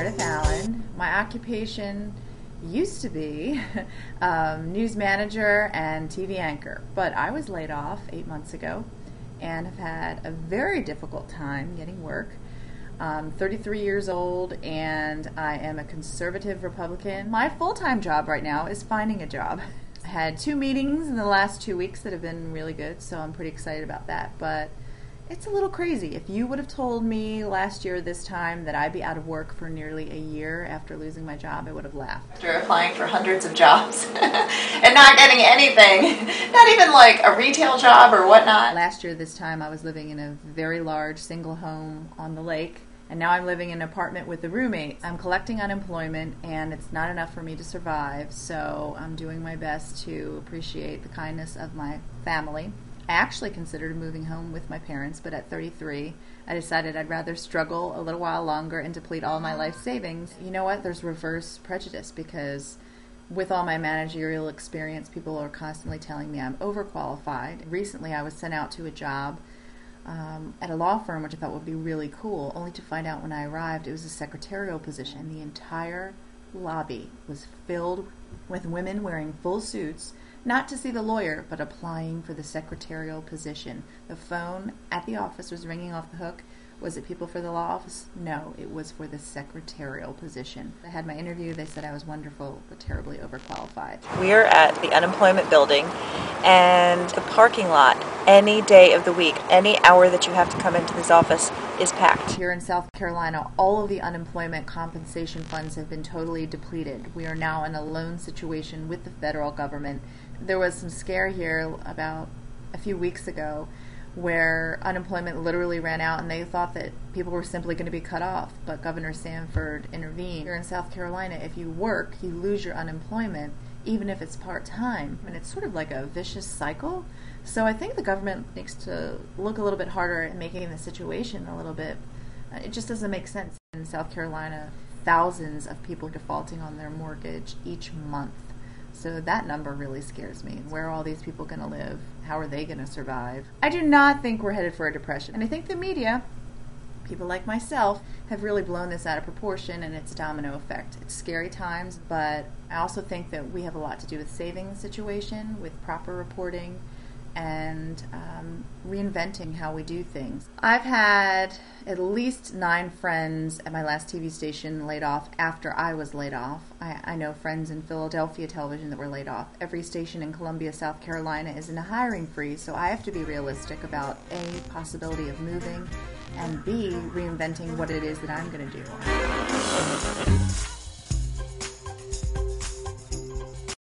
Meredith Allen. My occupation used to be news manager and TV anchor, but I was laid off 8 months ago and have had a very difficult time getting work. I'm 33 years old and I am a conservative Republican. My full-time job right now is finding a job. I had 2 meetings in the last 2 weeks that have been really good, so I'm pretty excited about that, but it's a little crazy. If you would have told me last year this time that I'd be out of work for nearly a year after losing my job, I would have laughed. After applying for hundreds of jobs and not getting anything, not even like a retail job or whatnot. Last year this time I was living in a very large single home on the lake, and now I'm living in an apartment with a roommate. I'm collecting unemployment and it's not enough for me to survive, so I'm doing my best to appreciate the kindness of my family. I actually considered moving home with my parents, but at 33, I decided I'd rather struggle a little while longer and deplete all my life savings. You know what? There's reverse prejudice, because with all my managerial experience, people are constantly telling me I'm overqualified. Recently, I was sent out to a job at a law firm, which I thought would be really cool, only to find out when I arrived it was a secretarial position. The entire lobby was filled with women wearing full suits, not to see the lawyer, but applying for the secretarial position. The phone at the office was ringing off the hook. Was it people for the law office? No, it was for the secretarial position. I had my interview. They said I was wonderful, but terribly overqualified. We are at the unemployment building, and the parking lot, any day of the week, any hour that you have to come into this office, is packed. Here in South Carolina, all of the unemployment compensation funds have been totally depleted. We are now in a loan situation with the federal government. There was some scare here about a few weeks ago where unemployment literally ran out and they thought that people were simply going to be cut off, but Governor Sanford intervened. Here in South Carolina, if you work, you lose your unemployment, even if it's part-time, and it's sort of like a vicious cycle. So I think the government needs to look a little bit harder at making the situation a little bit. It just doesn't make sense. In South Carolina, thousands of people are defaulting on their mortgage each month. So that number really scares me. Where are all these people going to live? How are they going to survive? I do not think we're headed for a depression. And I think the media, people like myself, have really blown this out of proportion and its domino effect. It's scary times, but I also think that we have a lot to do with saving the situation, with proper reporting, and reinventing how we do things. I've had at least 9 friends at my last TV station laid off after I was laid off. I know friends in Philadelphia television that were laid off. Every station in Columbia, South Carolina is in a hiring freeze, so I have to be realistic about A, possibility of moving, and B, reinventing what it is that I'm going to do.